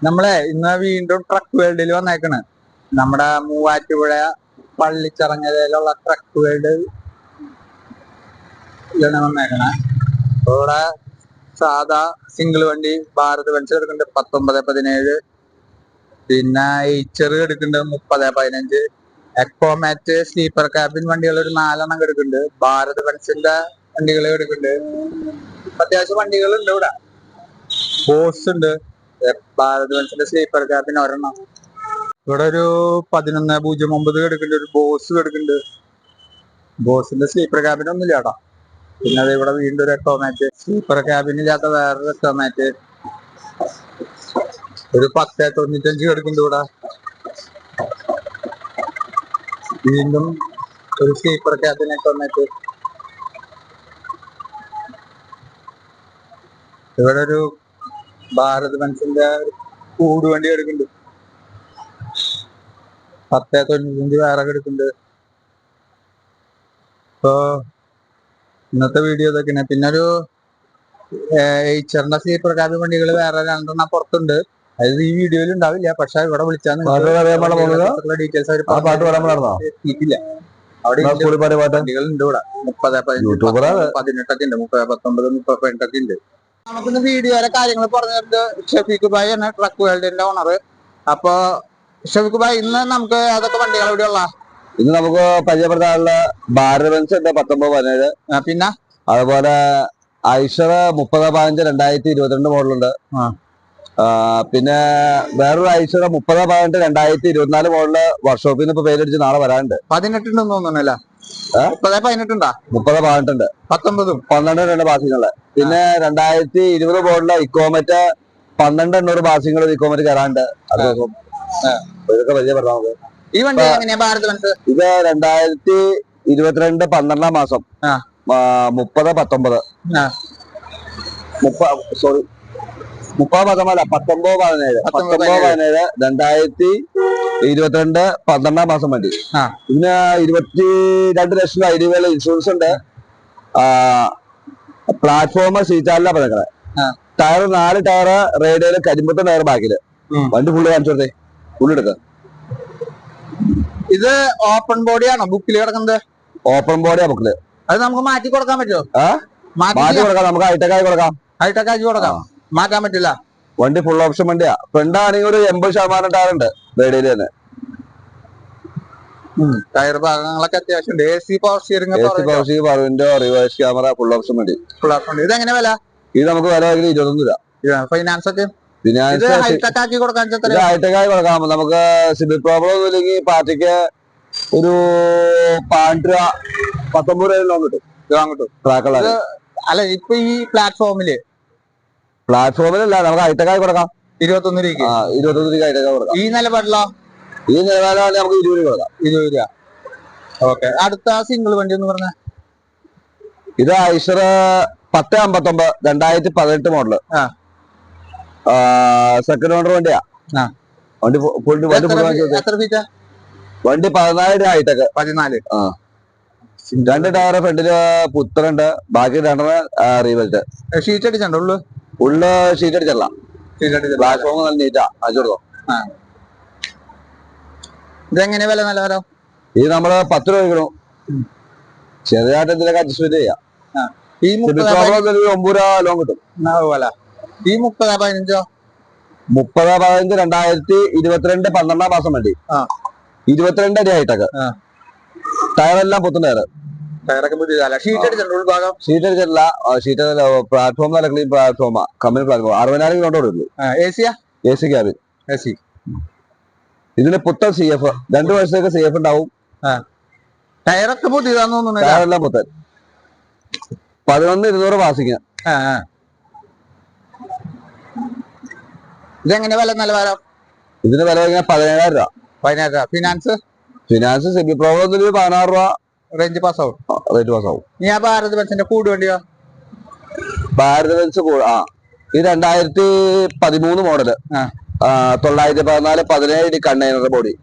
നമ്മളെ ഇന്ന് വീണ്ടും ട്രക്ക് വേൾഡിൽ വന്നേക്കണ്. നമ്മുടെ മൂവാറ്റുപുഴ പള്ളിച്ചറങ്ങരയിലുള്ള ട്രക്ക് വേൾഡ് വന്നേക്കണേ. ഇവിടെ സാധാ സിംഗിൾ വണ്ടി ഭാരത് ബെൻസ് എടുക്കുന്നുണ്ട് 1917, പിന്നെ എയ്ച്ചർ എടുക്കുന്നുണ്ട് 3015, എക്കോമാറ്റ് സ്ലീപ്പർ ക്യാബിൻ വണ്ടികൾ ഒരു 4 എടുക്കുന്നുണ്ട്. ഭാരത് ബെൻസിന്റെ വണ്ടികൾ എടുക്കുന്നുണ്ട്. അത്യാവശ്യം വണ്ടികളുണ്ട് ഇവിടെ. ബോസ് ഉണ്ട്, ഭാരത് ബെൻസിന്റെ സ്ലീപ്പർ ക്യാബിൻ ഒരെണ്ണം. ഇവിടെ ഒരു 1109 എടുക്കുന്നുണ്ട്, ഒരു ബോസ് എടുക്കുന്നുണ്ട്. ബോസിന്റെ സ്ലീപ്പർ ക്യാബിൻ ഒന്നുമില്ല കേട്ടോ. പിന്നെ അത് ഇവിടെ വീണ്ടും ഒരു എക്കോമാറ്റ്, സ്ലീപ്പർ ക്യാബിൻ ഇല്ലാത്ത വേറൊരു എക്കോമാറ്റ്. ഒരു 1095 എടുക്കുന്നുണ്ട് ഇവിടെ. വീണ്ടും ഒരു സ്ലീപ്പർ ക്യാബിൻ എക്കോമാറ്റ്. ഇവിടെ ഒരു ഭാരത് ബെൻസിന്റെ കൂടുവണ്ടി എടുക്കുന്നുണ്ട്. 1095 വേറെ എടുക്കുന്നുണ്ട്. ഇപ്പൊ ഇന്നത്തെ വീഡിയോ ഇതൊക്കെയാണ്. പിന്നെ ഒരു എയ്ച്ചറിന്റെ സ്ലീപ്പർ ക്യാബിൻ വണ്ടികൾ വേറെ 2 പുറത്തുണ്ട്. അത് ഈ വീഡിയോയിൽ ഉണ്ടാവില്ല, പക്ഷെ ഇവിടെ വിളിച്ചാൽ ഡീറ്റെയിൽസ് എത്തിയിട്ടില്ല. അവിടെ വണ്ടികളുണ്ട് ഇവിടെ. 18ഒക്കെ ഉണ്ട്, 30, 19, 38 ഉണ്ട്. നമുക്കിന്ന് വീഡിയോയിലെ കാര്യങ്ങൾ പറഞ്ഞത് ഷഫീഖ് ഭായി ആണ്, ട്രക്ക് വേൾഡിന്റെ ഓണർ. അപ്പൊ ഷഫീഖ് ഭായി, ഇന്ന് നമുക്ക് അതൊക്കെ വണ്ടികൾ എവിടെയുള്ള ഇന്ന് നമുക്ക് പരിചയപ്പെടുത്താനുള്ള ഭാരത് ബെൻസ് ഉണ്ട് 1917, പിന്നെ അതുപോലെ ഐഷർ 3015 2022 മോഡലുണ്ട്. പിന്നെ വേറൊരു ഐഷർ 3018 2024 മോഡല് വർക്ക്ഷോപ്പിൽ നിന്ന് ഇപ്പൊ പേരടിച്ച് നാളെ വരാനുണ്ട്. 18 ഉണ്ടെന്ന് തോന്നുന്നല്ലേ? 18 ഉണ്ടാ? 3018 ഉണ്ട്, 12 ബാസിങ്ങള്. പിന്നെ 2020 മോഡല് ഇക്കോമറ്റ് 1200 ബാസിങ്ങൾ ഇക്കോമറ്റ് കയറാനുണ്ട്. ഇതൊക്കെ പരിചയപ്പെടാം നമുക്ക്. ഈ വണ്ടി എങ്ങനെയാ ഭാരത് ബെൻസ്? ഇത് 2022 12 മാസം 3019 സോറി 3019 1917 2022 12 മാസം വണ്ടി. പിന്നെ 22 ലക്ഷം ഐ ഡി വേല ഇൻഷുറൻസ് ഉണ്ട്. പ്ലാറ്റ്ഫോം സീറ്റാലിനാ പറഞ്ഞേ. ടയർ 4 ടയർ റേഡിയോയില്, കരിമ്പത്തെ ടയർ ബാക്കില്. വണ്ടി ഫുള്ള് കാണിച്ചു കൊടുത്തേ, ഫുള്ളെടുക്ക. ഇത് ഓപ്പൺ ബോഡിയാണോ ബുക്കിൽ കിടക്കുന്നത്? ഓപ്പൺ ബോഡിയാ ബുക്കില്. അത് നമുക്ക് മാറ്റി കൊടുക്കാൻ പറ്റുമോ? മാറ്റി കൊടുക്കാം, നമുക്ക് ഹൈടെക് ആയി കൊടുക്കാം. ഹൈടെക് ആക്കി കൊടുക്കാം, മാറ്റാൻ പറ്റില്ല. വണ്ടി ഫുൾ ഓപ്ഷൻ വണ്ടിയാ. ഫ്രണ്ടാണെങ്കിൽ ഒരു 80% ടയർ ഉണ്ട് റേഡിയോയില് തന്നെ. ടയർ ഭാഗങ്ങളൊക്കെ അത്യാവശ്യം ഉണ്ട്. AC power steering, reverse camera, full option വണ്ടി. ഇത് എങ്ങനെ വില? ഇത് നമുക്ക് വില 21 രൂപ. ഫൈനാൻസ് ഒക്കെ ഹൈടെക് ആക്കി കൊടുക്കാം. നമുക്ക് സിവിൽ പ്രോബ്ലം ഒന്നും ഇല്ലെങ്കിൽ പാർട്ടിക്ക് ഒരു 5 രൂപ 19 രൂപ ലോൺ കിട്ടും. അല്ല, ഇപ്പൊ ഈ പ്ലാറ്റ്ഫോമിലല്ല, നമുക്ക് ഹൈടെക് ആയി കൊടുക്കാം. 21 രൂപ. 21 രൂപ ഹൈടെക് കൊടുക്കാം. ഈ നിലപാടിലോ? ഈ നിലവാരമാണ് നമുക്ക് 20 രൂപ കൊടുക്കാം. 20 രൂപ. ഓക്കെ. അടുത്ത സിംഗിൾ വണ്ടി എന്ന് പറഞ്ഞ ഇത് ഐഷർ 1059 2018 മോഡല്. സെക്കൻഡ് ഓണർ വണ്ടിയാ. വണ്ടി എത്ര ഫീറ്റാ? വണ്ടി 14 ഹൈടെക്. 14. 2 ടയർ ഫ്രണ്ടില് പുത്തനുണ്ട്, ബാക്കി 2 റീവെൽറ്റ്. ഷീറ്റ് അടിച്ചോ? ഉള്ളു ഷീറ്റ് അടിച്ചല്ല. പ്ലാറ്റ്ഫോം നല്ല നീറ്റാ, അയച്ചോടുത്തോ. ഇതെങ്ങനെ വില? നല്ല വില. ഇത് നമ്മള് 10 രൂപ കിട്ടും. ചെറിയതായിട്ട് എന്തെങ്കിലും അഡ്ജസ്റ്റ്മെന്റ് ചെയ്യാം. ഈ 9 രൂപ ലോൺ കിട്ടും. ഈ 3015 2022 12 മാസം വണ്ടി. 22 അടി ഹൈടെക്. ടയറെല്ലാം പുത്തൻ ടയർ. ഷീറ്റ് അടിച്ചിട്ടുള്ള ഷീറ്റ് അടിച്ചിട്ടില്ല. ഷീറ്റ് പ്ലാറ്റ്ഫോം നല്ല ക്ലീൻ പ്ലാറ്റ്ഫോമാ. Company platform. 60,000 കിലോമീറ്റർ ഉള്ളൂ. AC cabin. ഇതിന് പുത്തൻ CF 2 വർഷത്തേക്ക് CF ഉണ്ടാവും. ടയറൊക്കെ പുതിയതാന്ന് തോന്നുന്നു. ടയറെല്ലാം പുത്തൻ. 11,200 പാസിങ്. ഇതെങ്ങനെ വില? നിലവാരം ഇതിന് വില 17,000 രൂപ. 17,000 രൂപ. ഫിനാൻസ് സിബിൽ പ്രോബ്ലം 16 രൂപ റേഞ്ച് പാസ്സാവും. ഞാൻ ഭാരത് ബെൻസിന്റെ കൂട് വണ്ടിയോ? ഭാരത് ബെൻസ് ഇത് 2013 മോഡല്. 914 17 container body.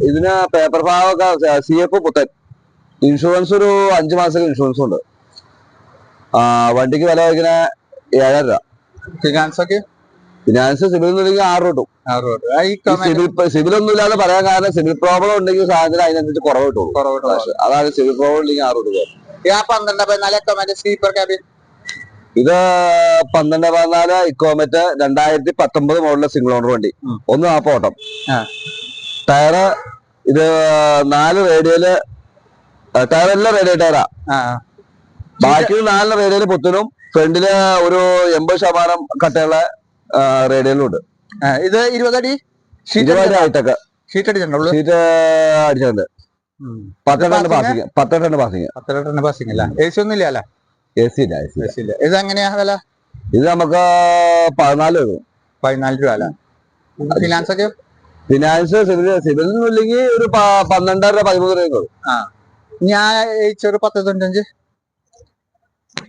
ഇതിന് പേപ്പർ ഭാഗമൊക്കെ CF പുത്തൻ. ഇൻഷുറൻസ് ഒരു 5 മാസത്തേക്ക് ഇൻഷുറൻസ് ഉണ്ട്. വണ്ടിക്ക് വില 7,000 രൂപ. ഫിനാൻസ് ഒക്കെ ഫിനാൻസ് സിവിൽ ഒന്നുമില്ലെങ്കിൽ 6 കിട്ടും. 6 രൂപ ഈ സിവിൽ ഒന്നും ഇല്ലാതെ പറയാൻ കാരണം സിവിൽ പ്രോബ്ലം ഉണ്ടെങ്കിൽ സാധനത്തിന് അതിനനുസരിച്ച് കുറവ് കിട്ടുള്ളൂ. അതാണ് സിവിൽ പ്രോബ്ലം ഇല്ലെങ്കിൽ 6 രൂപ. ആ 12/14 എക്കോമേറ്റ് സ്ലീപ്പർ ക്യാബിൻ ഇത് 12/14 ഇക്കോമറ്റ് 2019 മോഡലിലെ സിംഗിൾ ഓണർ വണ്ടി. 140 ഓട്ടം. ടയറ് ഇത് 4 റേഡിയല് ടയറെല്ലാം റേഡിയോ ടയറാ. ബാക്കി 4 റേഡിയല് പുത്തനും ഫ്രണ്ടില് ഒരു 80% കട്ടയുള്ള റേഡിയലും ഉണ്ട്. ഇത് 20 അടി 20 അടി ഹൈടെക് ഷീറ്റ് അടിച്ചിട്ടുണ്ടോ? ഷീറ്റ് അടിച്ചിട്ടുണ്ട്. 10 ton passing. 10 ton passing. 10 ton passing അല്ല. എ സി ഒന്നും ഇല്ല. AC ഇല്ല. ഇത് എങ്ങനെയാ വില? ഇത് നമുക്ക് 14 രൂപ. 14 രൂപ അല്ല. ഫിനാൻസ് ഒക്കെ ഫിനാൻസ് സിവിൽ ഇല്ലെങ്കിൽ ഒരു 12.5 13 രൂപ. ഞാൻ 1095.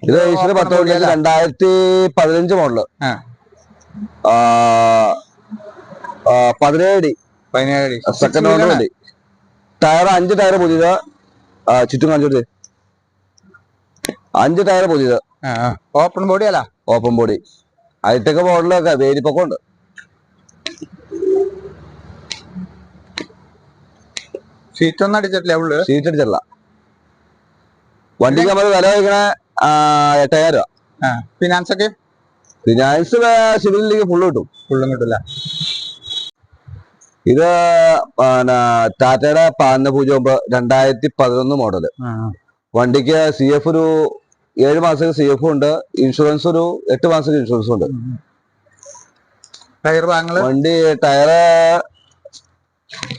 ഇത് 2015 മോഡല്. 17 അടി സെക്കൻഡ് ഓണർ വണ്ടി. ടയർ 5 ടയർ പുതിയത്. ചുറ്റും കാണിച്ചോട്ട് 5 ടയർ പുതിയത്. ഓപ്പൺ ബോഡി അല്ല. ഓപ്പൺ ബോഡി ഹൈടെക് മോഡലൊക്കെ വേരിപ്പൊക്കെ ഉണ്ട്. ഷീറ്റ് ഒന്നും അടിച്ചിട്ടില്ല. ഷീറ്റ് അടിച്ചിട്ടില്ല. വണ്ടിക്ക് നമ്മൾ വില വയ്ക്കണ 8000 രൂപ. ഫിനാൻസ് ഒക്കെ ഫിനാൻസ് സിവിലിലേക്ക് ഫുള്ള് കിട്ടും. ഫുള്ളും കിട്ടില്ല. ഇത് ടാറ്റയുടെ 1109 2011 മോഡല്. വണ്ടിക്ക് CF ഒരു 7 മാസത്തേക്ക് CF ഉണ്ട്. ഇൻഷുറൻസ് ഒരു 8 മാസത്തേക്ക് ഇൻഷുറൻസ് ഉണ്ട്. ടയർ ഭാഗങ്ങള് വണ്ടി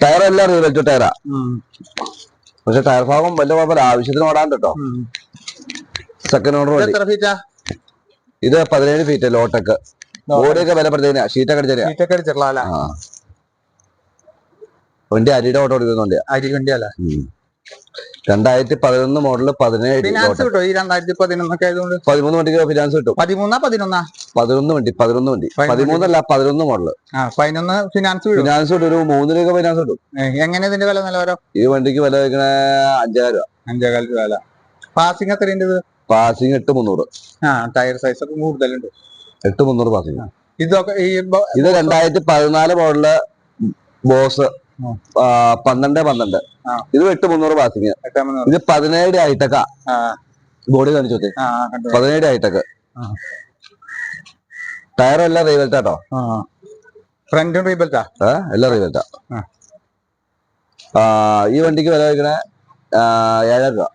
ടയറെല്ലാം റീവെൽറ്റ് ടയറാ. പക്ഷെ ടയർ ഭാഗം വലിയ കുഴപ്പമില്ല. ആവശ്യത്തിന് ഓടാൻ കേട്ടോ. സെക്കൻഡ് ഓണർ വണ്ടി. ഇത് 17 ഫീറ്റ് ലോടെക്. ബോഡിയൊക്കെ വിലപ്പെടുത്തേനാ. ഷീറ്റൊക്കെ അടിച്ചാ. വണ്ടി അരിയുടെ ഓട്ടോ ഓടിക്കുന്ന വണ്ടിയാ. അരി വണ്ടിയല്ല. 2011 മോഡല് 17 ഫിനാൻസ് കിട്ടോ? ഈ 2011 ആയതുകൊണ്ട് 13 വണ്ടിക്ക് ഫിനാൻസ് കിട്ടും. 11 വണ്ടി 13 അല്ല 11 മോഡല്. 11 ഫിനാൻസ് കിട്ടും. ഒരു 3 രൂപ ഫിനാൻസ് കിട്ടും. എങ്ങനെ ഇതിന്റെ വില നിലവാരം? ഈ വണ്ടിക്ക് വില വയ്ക്കണ 5000 രൂപ. 5,500 രൂപ. പാസിംഗ് എത്രയുണ്ട്? പാസിംഗ് 8300. ടയർ സൈസ് ഒക്കെ കൂടുതലുണ്ട്. 8300 പാസിംഗ്. ഇതൊക്കെ ഇത് 2014 മോഡല് ബോസ് 12. ഇത് 8300 പാസിംഗ്. ഇത് 17 ഹൈടെക്കാ. ബോഡി കാണിച്ചോട്ടെ. 17 ഹൈടെക്. ടയർ എല്ലാം റീവെൽറ്റ് കേട്ടോ. ഫ്രണ്ടും റീവെൽറ്റാ. എല്ലാം റീവെൽറ്റാ. ഈ വണ്ടിക്ക് വില വയ്ക്കണേ 7000 രൂപ.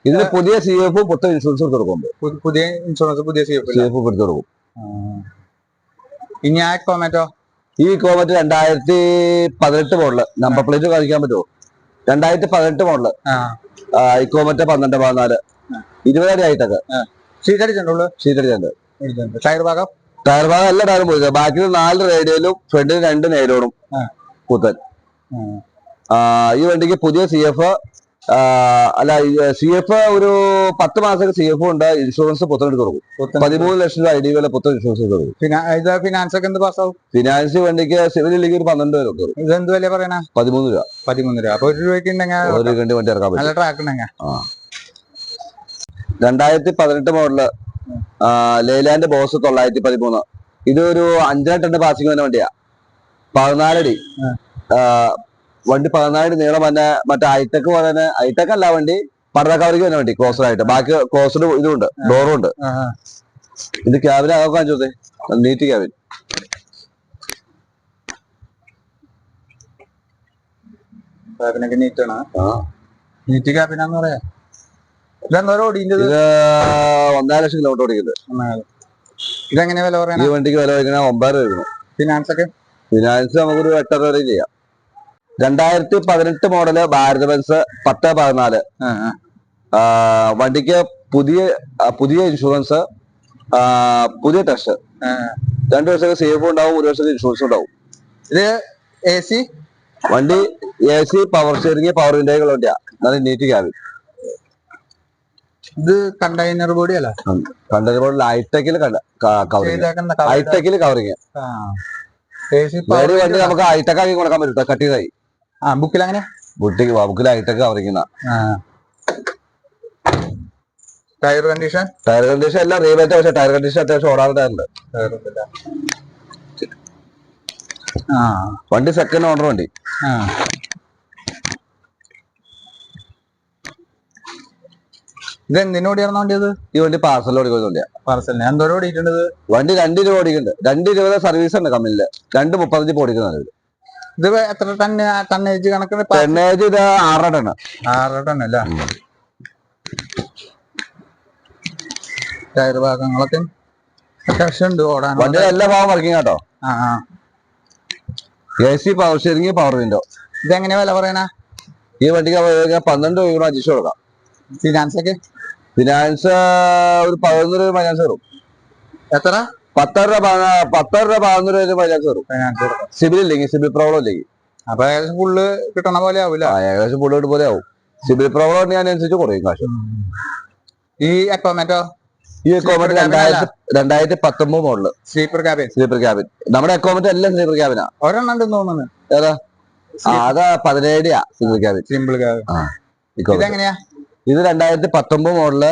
ഇതിന് പുതിയ CF പുത്തൻ ഇൻഷുറൻസ് എടുത്ത് കൊടുക്കുമ്പോ പുതിയ ഇൻഷുറൻസ് പുതിയ CF എടുത്ത് കൊടുക്കും. ഇനി കോമറ്റോ? ഈ കോമറ്റ് 2018 മോഡല്. നമ്പർ പ്ലേറ്റ് കാണിക്കാൻ പറ്റുമോ? 2018 മോഡല്. ഈ കോമറ്റ് 12/14 20 അടി ഹൈടെക്. ഷീറ്റ് അടിച്ചിട്ടുള്ളൂ. ഷീറ്റ് അടിച്ചിട്ടുണ്ട്. ടയർ ഭാഗം എല്ലാ ടയറും പോയി. ബാക്കി 4 റേഡിയലും ഫ്രണ്ടിൽ 2 നെയിലോണും പുത്തൻ. ഈ വണ്ടിക്ക് പുതിയ CF ഒരു 10 മാസത്തേക്ക് CF ഉണ്ട്. ഇൻഷുറൻസ് പുത്തൻ എടുത്ത് കൊടുക്കും. 13 ലക്ഷം രൂപ ID വില പുത്തൻ ഇൻഷുറൻസ് എടുത്ത് കൊടുക്കും. ഫിനാൻസ് ഒക്കെ എന്ത് പാസ്സാവും? ഫിനാൻസ് വണ്ടിക്ക് സിവിലിലേക്ക് ഒരു 12 രൂപ വരും. ഇതെന്ത് വില പറയണ? 13 രൂപ. 13 രൂപ. അപ്പൊ 1 രൂപയ്ക്ക് ഉണ്ടെങ്കിൽ വണ്ടി ഇറക്കാൻ നല്ല ട്രാക്ക് ഉണ്ടെങ്കിൽ. 2018 മോഡല് ലെയ്ലാൻഡ് ബോസ് 913. ഇതൊരു 5 ടൺ പാസിംഗ് വന്ന വണ്ടിയാ. 14 അടി വണ്ടി. 14 അടി നീളം തന്നെ. മറ്റേ ഹൈടെക് പോലെ തന്നെ. ഹൈടെക് അല്ല വണ്ടി. പർദ്ദ കവറിക്ക് വന്ന വണ്ടി. ക്ലോസർ ആയിട്ട്. ബാക്കി ക്ലോസ്ഡ് ഇതുണ്ട്. ഡോറും ഉണ്ട്. ഇത് ക്യാബിൻ ആക്കാൻ ചോദേ. Neat cabin. ക്യാബിനൊക്കെ നീറ്റാണ്. നീറ്റ് ക്യാബിനാന്ന് പറയാ. ഇത് 1.5 ലക്ഷം കിലോമീറ്റർ ഓടിക്കുന്നത്. ഇതെങ്ങനെയാ വില പറയണ? ഈ വണ്ടിക്ക് വില വയ്ക്കണ 9 രൂപ. ഫിനാൻസ് ഒക്കെ? ഫിനാൻസ് നമുക്കൊരു 8 രൂപ വരെ ചെയ്യാം. 2018 മോഡല് ഭാരത് ബെൻസ് 10/14. വണ്ടിക്ക് പുതിയ ഇൻഷുറൻസ്, പുതിയ ടെസ്റ്റ്. 2 വർഷത്തേക്ക് സേഫ് ഉണ്ടാവും. 1 വർഷത്തേക്ക് ഇൻഷുറൻസ് ഉണ്ടാവും. ഇത് AC വണ്ടി AC പവർ സ്റ്റിയറിംഗ്, പവർ വിൻഡോകൾ വണ്ടിയാ. നല്ല നീറ്റ് ക്യാബിൻ. ഇത് കണ്ടെയ്നർ ബോഡി അല്ല? കണ്ടെയ്നർ ബോഡിൽ ഹൈടെക്കിൽ കവറിങ്. വണ്ടി നമുക്ക് ഹൈടെക് ആക്കി കൊടുക്കാൻ പറ്റും. കട്ട് ചെയ്തായി ബുക്കിൽ അങ്ങനെ ബുക്കിൽ ഹൈടെക് കവറിങ്ങുന്ന. ടയർ കണ്ടീഷൻ ടയർ കണ്ടീഷൻ എല്ലാം റീബേറ്റ്, പക്ഷേ ടയർ കണ്ടീഷൻ അത്യാവശ്യം ഓടാൻ ടയറുണ്ട്. ആ വണ്ടി സെക്കൻഡ് ഓണർ വണ്ടി. ആ ഇത് എന്തിനു ഓടിയാർന്ന വണ്ടി? അത് ഈ വണ്ടി പാർസൽ ഓടിക്കുന്ന വണ്ടിയാ. പാർസലിന് എന്തോരം ഓടിയിട്ടുണ്ട്? വണ്ടി 2 രൂപ ഓടിക്കുന്നുണ്ട്. 220 സർവീസ് ഉണ്ട് കമ്പനിയില്. 235 ഓടിക്കുന്നത്. ഇത് എത്ര ടണ്ണേജ് കണക്കിന്? ടണ്ണേജ് ഇത് 6 ടൺ. 6 ടൺ അല്ല. ടയർ ഭാഗങ്ങളൊക്കെ അത്യാവശ്യം ഉണ്ട് ഓടാൻ. വണ്ടിയുടെ എല്ലാ ഭാഗം വർക്കിംഗ് കേട്ടോ. ആ ആ AC power steering, power window. ഇതെങ്ങനെയാ വില പറയണ? ഈ വണ്ടിക്ക് 12 രൂപ അഡ്ജസ്റ്റ് കൊടുക്കാം. ഫിനാൻസ് ഒക്കെ ഫിനാൻസ് ഒരു 11 രൂപ ഫൈനാൻസ് കയറും. എത്ര? 10 രൂപ 11 രൂപ ഫൈനാൻസ് കയറും. ഫൈനാൻസ് കൊടുക്കാം. സിബിൽ ഇല്ലെങ്കിൽ, സിബിൽ പ്രോബ്ലം ഇല്ലെങ്കിൽ. അപ്പൊ ഏകദേശം ഫുള്ള് കിട്ടണ പോലെ ആവൂല? ഏകദേശം ഫുള്ള് പോലെ ആവും. സിബിൽ പ്രോബ്ലം ഉണ്ടെങ്കിൽ അതിനനുസരിച്ച് കുറയും കാശ്. ഈ എക്കോമേറ്റോ ഈ എക്കോമറ്റ് 2019 model sleeper cabin. Sleeper cabin. നമ്മുടെ എക്കോമറ്റ് എല്ലാം സ്ലീപ്പർ ക്യാബിനാ. ഒരെണ്ണം ഉണ്ടെന്ന് തോന്നുന്നു. ഏതാ? അതാ 17 സിംഗിൾ ക്യാബിൻ. Simple cabin. ഇതെങ്ങനെയാ? ഇത് 2019 മോഡല്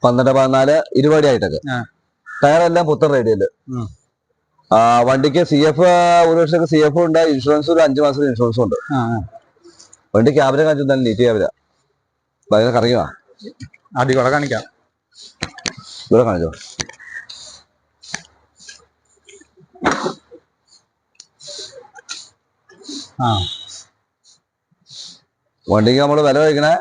12-14 20 ആയിട്ടൊക്കെ. ടയർ എല്ലാം പുത്തൻ റേഡിയല്. വണ്ടിക്ക് CF 1 വർഷത്തേക്ക് CF ഉണ്ട്. ഇൻഷുറൻസ് ഒരു 5 മാസത്തെ ഇൻഷുറൻസും ഉണ്ട്. വണ്ടി ക്യാബിനെ കാണിച്ചു നല്ല നീറ്റ് ക്യാബിനാ. ഭയങ്കര കറങ്ങിവാ. അടി കൂടെ കാണിക്കാം. ഇവിടെ കാണിച്ചോ. വണ്ടിക്ക് നമ്മള് വില കഴിക്കണേ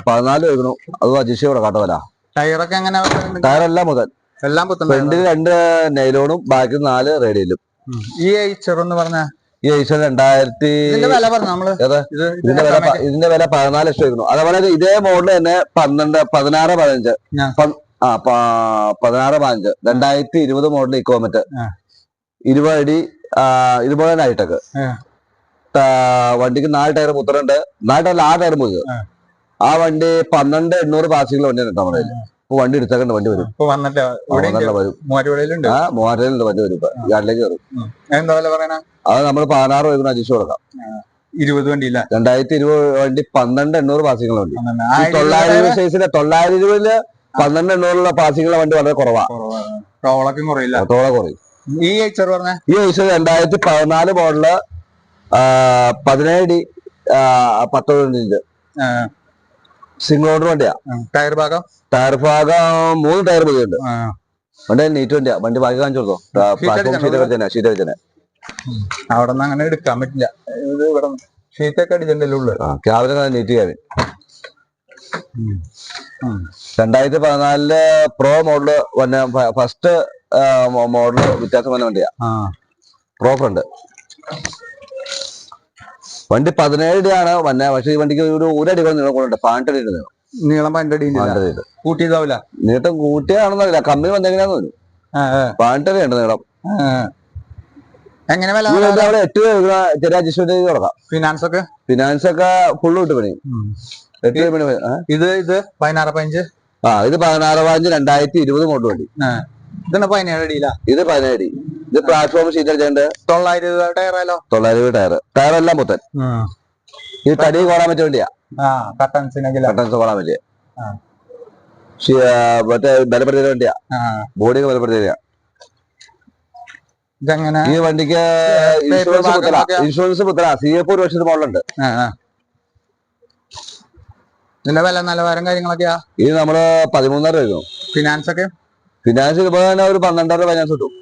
14 ചോദിക്കണു. അത് അജിഷ ഇവിടെ കാട്ട വില. ടയറൊക്കെ എങ്ങനെ? ടയർ എല്ലാം മുതൽ. എല്ലാം പുത്തൻ. ഫ്രണ്ടിൽ 2 നൈലോണും ബാക്കിൽ 4 റേഡിയലും. ഈ ഐച്ചർ എന്ന് പറഞ്ഞ ഈ ഐശ്വർ 2000 വില പറഞ്ഞു നമ്മള്. ഇതിന്റെ വില 14 ലക്ഷം ചോദിക്കുന്നു. അതേപോലെ ഇതേ മോഡൽ തന്നെ 16 15 2020 മോഡൽ ഇക്കോമറ്റ് 20 അടി 20 ആയിട്ടൊക്കെ. വണ്ടിക്ക് 4 ടയർ പുത്തനുണ്ട്. 4 ടയറിൽ 6 ടയർ പോയി. ആ വണ്ടി 12,800 പാസിംഗുള്ള വണ്ടിയാണ് കേട്ടോ നമ്മുടെ. വണ്ടി എടുത്തേക്കണ്ട വണ്ടി വരും. വരും. മൂവാറ്റുപുഴയിലുണ്ട് വണ്ടി വരും. ഗാഡിലേക്ക് കയറും. അത് നമ്മൾ 16 രൂപ അഡ്ജസ്റ്റ് കൊടുക്കാം. 20 വണ്ടിയില്ല. 2020 വണ്ടി 12,800 പാസിംഗുള്ള വണ്ടി. 900 സൈസിലെ 920 12,800 പാസിംഗുള്ള വണ്ടി വളരെ കുറവാ. ടോളൊക്കെ കുറയില്ല. ടോള കുറയും. ഈ ഐച്ചർ പറഞ്ഞ ഈ ഐച്ചർ 2014 മോഡല് 17 അടി 19 ഇഞ്ച് സിംഗിൾ ഓണർ വണ്ടിയാ. ടയർ ഭാഗം 3 ടയർ പുതിയുണ്ട്. വണ്ടി നീറ്റ് വണ്ടിയാ. വണ്ടി ബാക്കി കാണിച്ചു കൊടുത്തോ. ഷീറ്റ് വെച്ചേ. അവിടെ നിന്ന് അങ്ങനെ എടുക്കാൻ പറ്റില്ല. ഇവിടെ ഷീറ്റൊക്കെ അടിച്ചിട്ടുണ്ടല്ലോ ഉള്ളു. ക്യാബിന് നീറ്റ് ക്യാബിൻ. 2014 പ്രോ മോഡല് വന്ന ഫസ്റ്റ് മോഡല് വ്യത്യാസം വന്ന വണ്ടിയാ. പ്രോ ഫ്രണ്ട് വണ്ടി 17 അടിയാണ് വന്നെ. പക്ഷെ ഈ വണ്ടിക്ക് ഒരു അടി നീളം കൊണ്ടുണ്ട്. 18 അടി നീളം. നീളം 12 അടി കൂട്ടിയതാവില്ല. നീട്ടം കൂട്ടിയാണെന്നറിയില്ല. കമ്പനി വന്നെങ്ങനെയാന്ന് തോന്നുന്നു. 18 അടി ഉണ്ട് നീളം. എങ്ങനെ വില? 8 ചെറിയ അഡ്ജസ്റ്റ്മെന്റ് ചെയ്ത് കൊടുക്കാം. ഫിനാൻസ് ഒക്കെ ഫുള്ള് വിട്ട് പണി. 8 പണി. ഇത് 16-15. ഇത് 16-15 2020 മോഡൽ വണ്ടി. ഇതിന് 17 അടിയില്ല. ഇത് 17 അടി. ഇത് പ്ലാറ്റ്ഫോം ഷീറ്റ് അടിച്ചുണ്ട്. 900 ടയറല്ലോ. 900 ടയർ. ടയറെല്ലാം പുത്തൻ. ഇത് തടി കോടാൻ പറ്റിയ വണ്ടിയാ. കട്ടൻസ് കോടാൻ പറ്റിയ മറ്റേ ബലപ്പെടുത്തിയ വണ്ടിയാ. ബോഡിയൊക്കെ ബലപ്പെടുത്തിയ. ഈ വണ്ടിക്ക് ഇൻഷുറൻസ് പുത്തനാ. CF 1 വർഷത്തെ മോഡലുണ്ട്. ഇതിന്റെ വില നിലവാരം കാര്യങ്ങളൊക്കെയാ. ഇത് നമ്മള് 13,000 രൂപ. ഫിനാൻസ് ഇപ്പൊ തന്നെ ഒരു 12,000 ഫൈനാൻസ് കിട്ടും.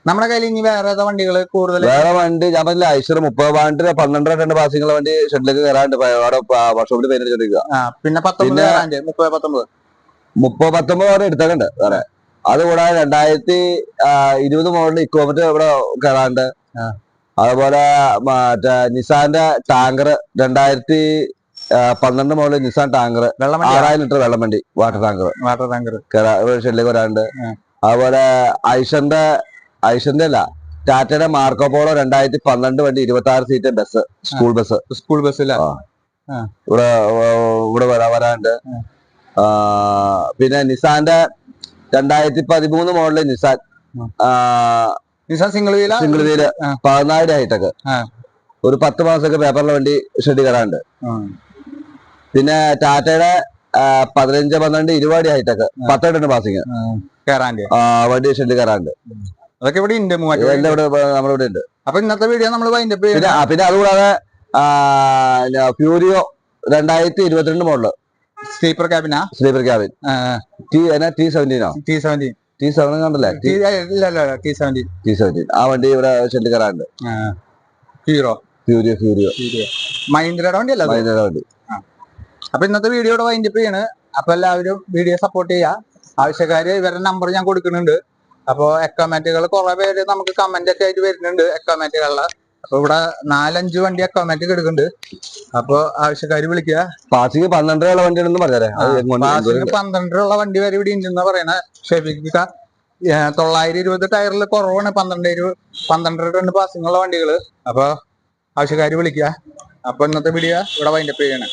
നമ്മുടെ കയ്യിൽ ഇനി വേറെ വണ്ടികള് കൂടുതൽ? വേറെ വണ്ടി ഞാൻ പറഞ്ഞില്ല. ഐശ്വർ 30 12 2 പാസിംഗുള്ള വണ്ടി ഷെഡിലേക്ക് കയറാണ്ട് അവിടെ വർക്ക്ഷോപ്പിൽ പെയിന്റ് അടിച്ചോണ്ടിരിക്കുക. പിന്നെ 30-19 വരെ എടുത്തേക്കണ്ട് വേറെ. അതുകൂടാതെ 2020 മോഡൽ ഇക്കോമറ്റ് ഇവിടെ കയറാണ്ട്. അതുപോലെ മറ്റേ നിസാന്റെ tanker 2012 model Nissan tanker 6000 litre വെള്ളം വണ്ടി. വാട്ടർ ടാങ്കർ ഷെഡിലേക്ക് വരാണ്ട്. അതുപോലെ ഐഷന്റെ അല്ല ടാറ്റയുടെ മാർക്കോപോളോ 2012 വണ്ടി 26 സീറ്റ് ബസ്. സ്കൂൾ ബസ് ഇവിടെ വരാണ്ട്. പിന്നെ നിസാന്റെ 2013 മോഡല് നിസാൻ സിംഗിൾ വീല് 14 ആയിട്ടൊക്കെ ഒരു 10 മാസമൊക്കെ പേപ്പറിലെ വണ്ടി ഷെഡ് കയറാണ്ട്. പിന്നെ ടാറ്റയുടെ 15, 12, 20 അടി ഹൈറ്റൊക്കെ 10 ടൺ പാസിങ് കേറാൻ്റെ വണ്ടി ഷെഡ് കയറാണ്ട് അതൊക്കെ ഇവിടെ ഉണ്ട് എല്ലാം ഇവിടെ നമ്മുടെ ഇവിടെ ഉണ്ട്. അപ്പൊ ഇന്നത്തെ വീഡിയോ നമ്മൾ വൈൻഡപ്പ് പിന്നെ അതുകൂടാതെ ഫ്യൂരിയോ 2022 മോഡല് സ്ലീപ്പർ ക്യാബിനാ സ്ലീപ്പർ ക്യാബിൻ T17 T7 കണ്ടല്ലേ T17 ആ വണ്ടി ഇവിടെ ഷെഡ് കയറാണ്ട്. ഹീറോ ഫ്യൂരിയോ മഹീന്ദ്രയുടെ വണ്ടി അല്ല മഹീന്ദ്രയുടെ വണ്ടി. അപ്പൊ ഇന്നത്തെ വീഡിയോയുടെ വൈൻഡപ്പ് ചെയ്യാണ്. അപ്പൊ എല്ലാവരും വീഡിയോ സപ്പോർട്ട് ചെയ്യുക. ആവശ്യക്കാര് ഇവരുടെ നമ്പർ ഞാൻ കൊടുക്കുന്നുണ്ട്. അപ്പൊ എക്കോമാറ്റുകൾ കുറെ പേര് നമുക്ക് കമന്റ് ഒക്കെ ആയിട്ട് വരുന്നുണ്ട് എക്കോമാറ്റുകളിലെ. അപ്പൊ ഇവിടെ 4-5 വണ്ടി എക്കോമാറ്റിക് എടുക്കുന്നുണ്ട്. അപ്പൊ ആവശ്യക്കാര് വിളിക്കുക. പാസിങ് 12 വണ്ടി ഉണ്ടെന്ന് പറഞ്ഞേ 12 വണ്ടി വരെ ഇവിടെ ഉണ്ടെന്നാ പറയണ. ഷെഫിക്ക 920 ടയറിൽ കുറവാണ് 12 ടൺ പാസിംഗ് ഉള്ള വണ്ടികള്. അപ്പൊ ആവശ്യക്കാര് വിളിക്കുക. അപ്പൊ ഇന്നത്തെ വീഡിയോ ഇവിടെ വൈൻഡപ്പ് ചെയ്യണം.